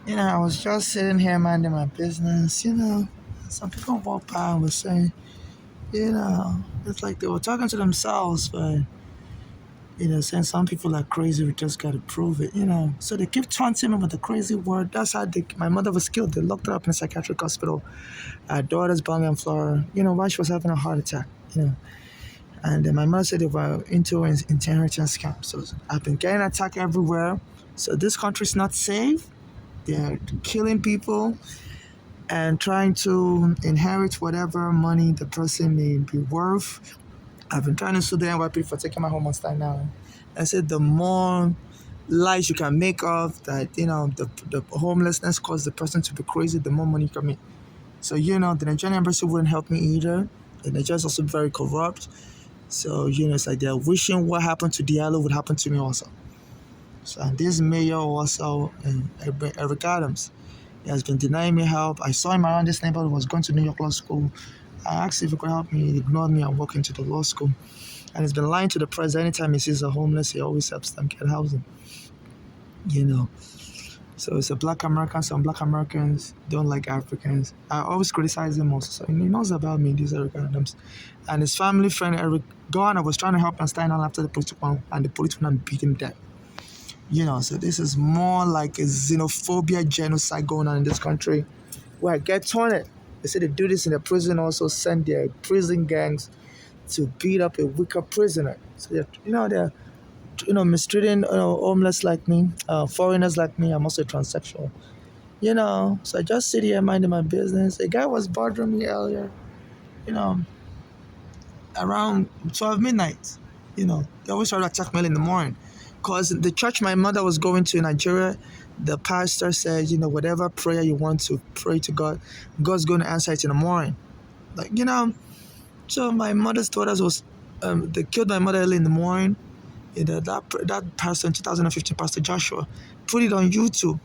I was just sitting here minding my business. Some people walked by and were saying, it's like they were talking to themselves, but, saying some people are crazy, we just got to prove it. So they keep taunting me with the crazy word. That's how my mother was killed. They locked her up in a psychiatric hospital. Her daughter's bone and floor, while she was having a heart attack, And then my mother said they were into an inheritance scam. So I've been getting attacked everywhere. So this country's not safe. They're killing people and trying to inherit whatever money the person may be worth. I've been trying to sue the NYPD for taking my home on stand now. I said the more lies you can make of that, the homelessness caused the person to be crazy, the more money you can make. So, the Nigerian embassy wouldn't help me either. The Nigerians also very corrupt. So, it's like they're wishing what happened to Diallo would happen to me also. So, and this mayor also, Eric Adams, he has been denying me help. I saw him around this neighborhood, was going to New York Law School. I asked if he could help me. He ignored me and walked into the law school. And he's been lying to the press. Anytime he sees a homeless, he always helps them get housing. You know. So it's a black American. Some black Americans don't like Africans. I always criticize him also. So he knows about me, these Eric Adams. And his family friend, Eric Garner, was trying to help him stand on after the police took him, and the police went and beat him dead. So this is more like a xenophobia genocide going on in this country where I get taunted. They say they do this in the prison, also send their prison gangs to beat up a weaker prisoner. So they're mistreating homeless like me, foreigners like me. I'm also transsexual. So I just sit here minding my business. A guy was bothering me earlier, you know, around 12 midnight. They always try to attack me in the morning. Because the church my mother was going to in Nigeria, the pastor said, whatever prayer you want to pray to God, God's going to answer it in the morning. So my mother's daughters they killed my mother early in the morning. That pastor in 2015, Pastor Joshua, put it on YouTube.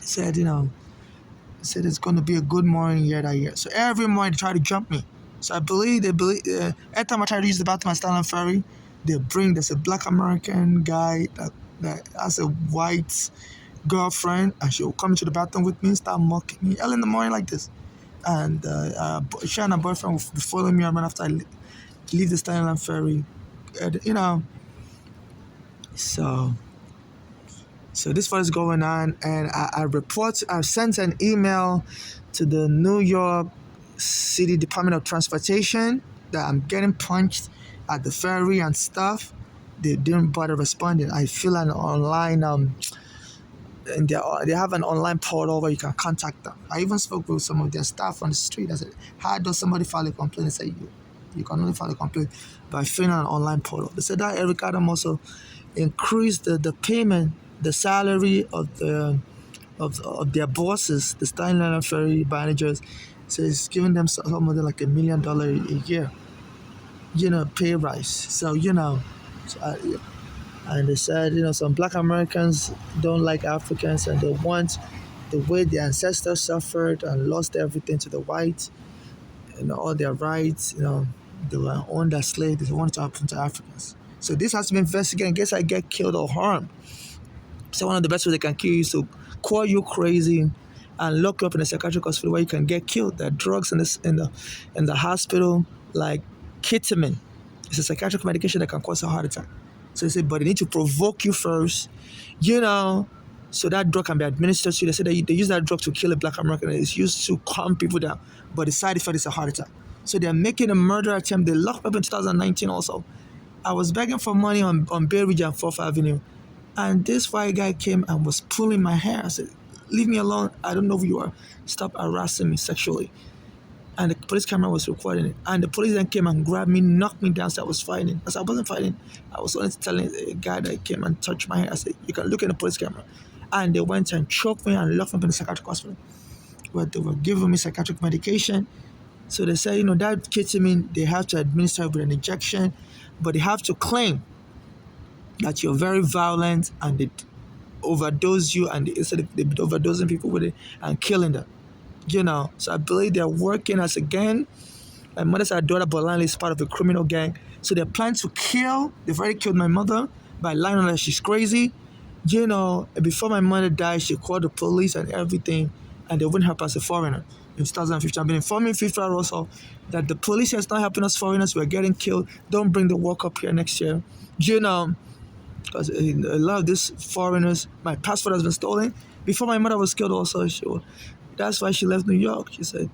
Said it's going to be a good morning year that year. So every morning they try to jump me. So they believe, every time I try to use the bathroom at Stanley Ferry, there's a black American guy that has a white girlfriend, and she'll come into the bathroom with me and start mocking me early in the morning like this. And she and her boyfriend will be following me around after I leave the Stanley Ferry. And, so this was going on, and I sent an email to the New York City Department of Transportation that I'm getting punched at the ferry and stuff. They didn't bother responding. I fill an online and they have an online portal where you can contact them. I even spoke with some of their staff on the street. I said, how does somebody file a complaint? They said, you can only file a complaint by filling an online portal. They said that Eric Adam also increased the payment, the salary of their bosses, the Steinlein Ferry managers. So it's giving them something like $1 million a year, pay rise. So, and they said, some black Americans don't like Africans and they want the way their ancestors suffered and lost everything to the whites, all their rights, they were owned as slaves, they want it to happen to Africans. So this has to be investigated in case I get killed or harmed. So one of the best ways they can kill you is to call you crazy and lock you up in a psychiatric hospital where you can get killed. There are drugs in the hospital like ketamine. It's a psychiatric medication that can cause a heart attack. So they say, but they need to provoke you first, so that drug can be administered to you. They say that they use that drug to kill a black American. It's used to calm people down, but the side effect is a heart attack. So they're making a murder attempt. They locked me up in 2019 also. I was begging for money on Bay Ridge and 4th Avenue. And this white guy came and was pulling my hair. I said, leave me alone. I don't know who you are. Stop harassing me sexually. And the police camera was recording it. And the police then came and grabbed me, knocked me down, so I was fighting. I said, I wasn't fighting. I was only telling a guy that came and touched my hair. I said, you can look in the police camera. And they went and choked me and locked me up in the psychiatric hospital, where they were giving me psychiatric medication. So they said, that ketamine, they have to administer it with an injection, but they have to claim that you're very violent and they overdose you, and instead of overdosing people with it and killing them. So I believe they're working as a gang. My mother's daughter Bolani is part of a criminal gang. So they're planning to kill. They've already killed my mother by lying on her that she's crazy. Before my mother died, she called the police and everything, and they wouldn't help us as a foreigner. In 2015, I've been informing FIFA also that the police is not helping us foreigners. We're getting killed. Don't bring the World Cup here next year. You know, because a lot of these foreigners, my passport has been stolen. Before my mother was killed also, that's why she left New York. She said,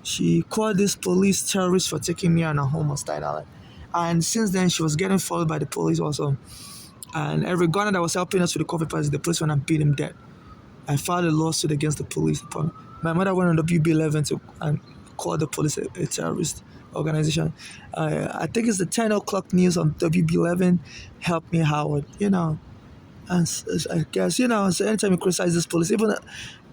she called this police terrorists for taking me and her home on Staten Island. And since then, she was getting followed by the police also. And every gunner that was helping us with the COVID party, the police went and beat him dead. I filed a lawsuit against the police department. My mother went on WB11 and called the police a terrorist organization. I think it's the 10 o'clock news on WB11 helped me, Howard, And I guess, so anytime you criticize this police, even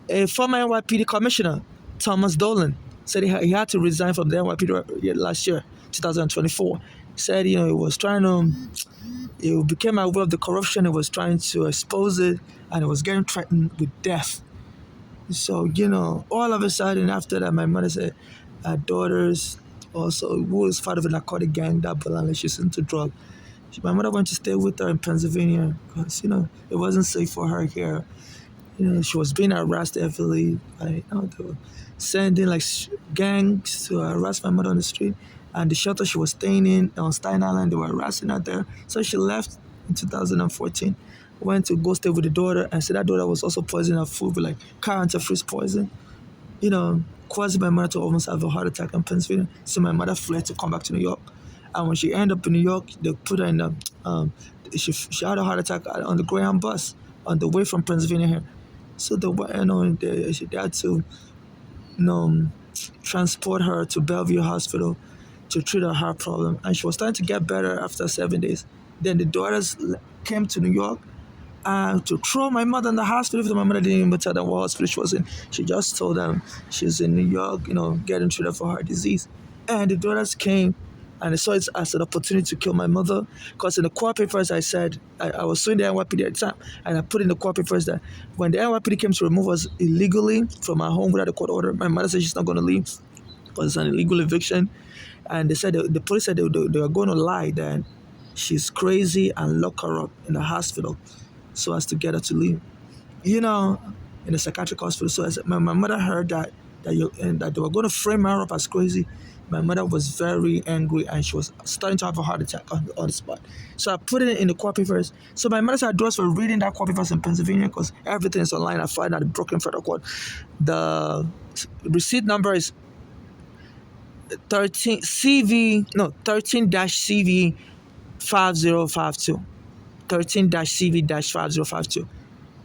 a former NYPD commissioner, Thomas Dolan, said he had to resign from the NYPD last year, 2024. Said, he was trying to, he became aware of the corruption, he was trying to expose it, and he was getting threatened with death. So, all of a sudden after that, my mother said her daughters also, who was part of a narcotic gang that belonged, she's into drugs. My mother went to stay with her in Pennsylvania because, it wasn't safe for her here. She was being harassed heavily. They were sending gangs to harass my mother on the street. And the shelter she was staying in on Staten Island, they were harassing her there. So she left in 2014, went to go stay with the daughter, and said that daughter was also poisoning her food with current-freeze poison. Causing my mother to almost have a heart attack in Pennsylvania. So my mother fled to come back to New York. And when she ended up in New York, they put her in she had a heart attack on the Greyhound bus on the way from Pennsylvania here. So they had to, transport her to Bellevue Hospital to treat her heart problem. And she was starting to get better after 7 days. Then the daughters came to New York to throw my mother in the hospital. Even though my mother didn't even tell them what hospital she was in. She just told them she's in New York, getting treated for heart disease. And the daughters came and I saw it as an opportunity to kill my mother. Because in the court papers, I said, I was suing the NYPD at the time, and I put in the court papers that when the NYPD came to remove us illegally from our home without a court order, my mother said she's not going to leave because it's an illegal eviction. And they said, the police said they were going to lie that she's crazy and lock her up in the hospital so as to get her to leave. In a psychiatric hospital. So as my mother heard that they were going to frame her up as crazy, my mother was very angry and she was starting to have a heart attack on the spot. So I put it in the court papers. So my mother said daughters were reading that court papers in Pennsylvania because everything is online. I filed at the Brooklyn Federal Court. The receipt number is 13-CV 5052. 13-CV-5052.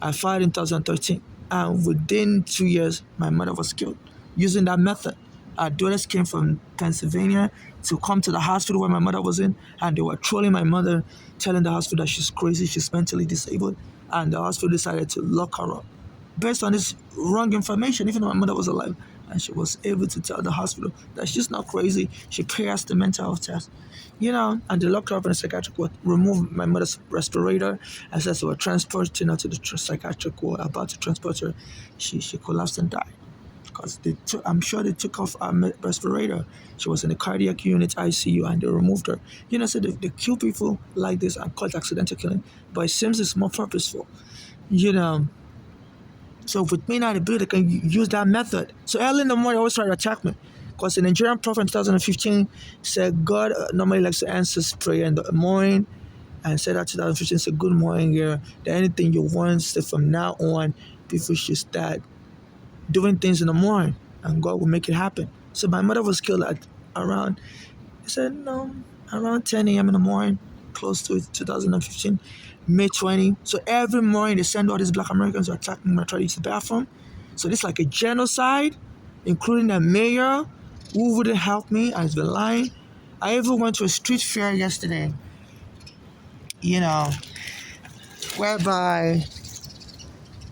I filed in 2013. And within 2 years, my mother was killed using that method. Our daughters came from Pennsylvania to come to the hospital where my mother was in, and they were trolling my mother, telling the hospital that she's crazy, she's mentally disabled, and the hospital decided to lock her up. Based on this wrong information, even though my mother was alive, and she was able to tell the hospital that she's not crazy, she passed the mental health test. And they locked her up in a psychiatric ward, removed my mother's respirator, and said they were transporting her to the psychiatric ward, about to transport her. She collapsed and died. Because I'm sure they took off our respirator. She was in the cardiac unit, ICU, and they removed her. So they kill people like this and call it accidental killing, but it seems it's more purposeful. So with me now, they can use that method. So early in the morning, they always try to attack me. Because the Nigerian prophet in 2015 said God normally likes to answer prayer in the morning, and said that 2015 said, good morning here, that anything you want, so from now on, people should start doing things in the morning, and God will make it happen. So my mother was killed at around 10 a.m. in the morning, close to 2015, May 20. So every morning they send all these black Americans to attack me when I try to use the bathroom. So this is like a genocide, including the mayor who wouldn't help me and has been lying. I even went to a street fair yesterday, whereby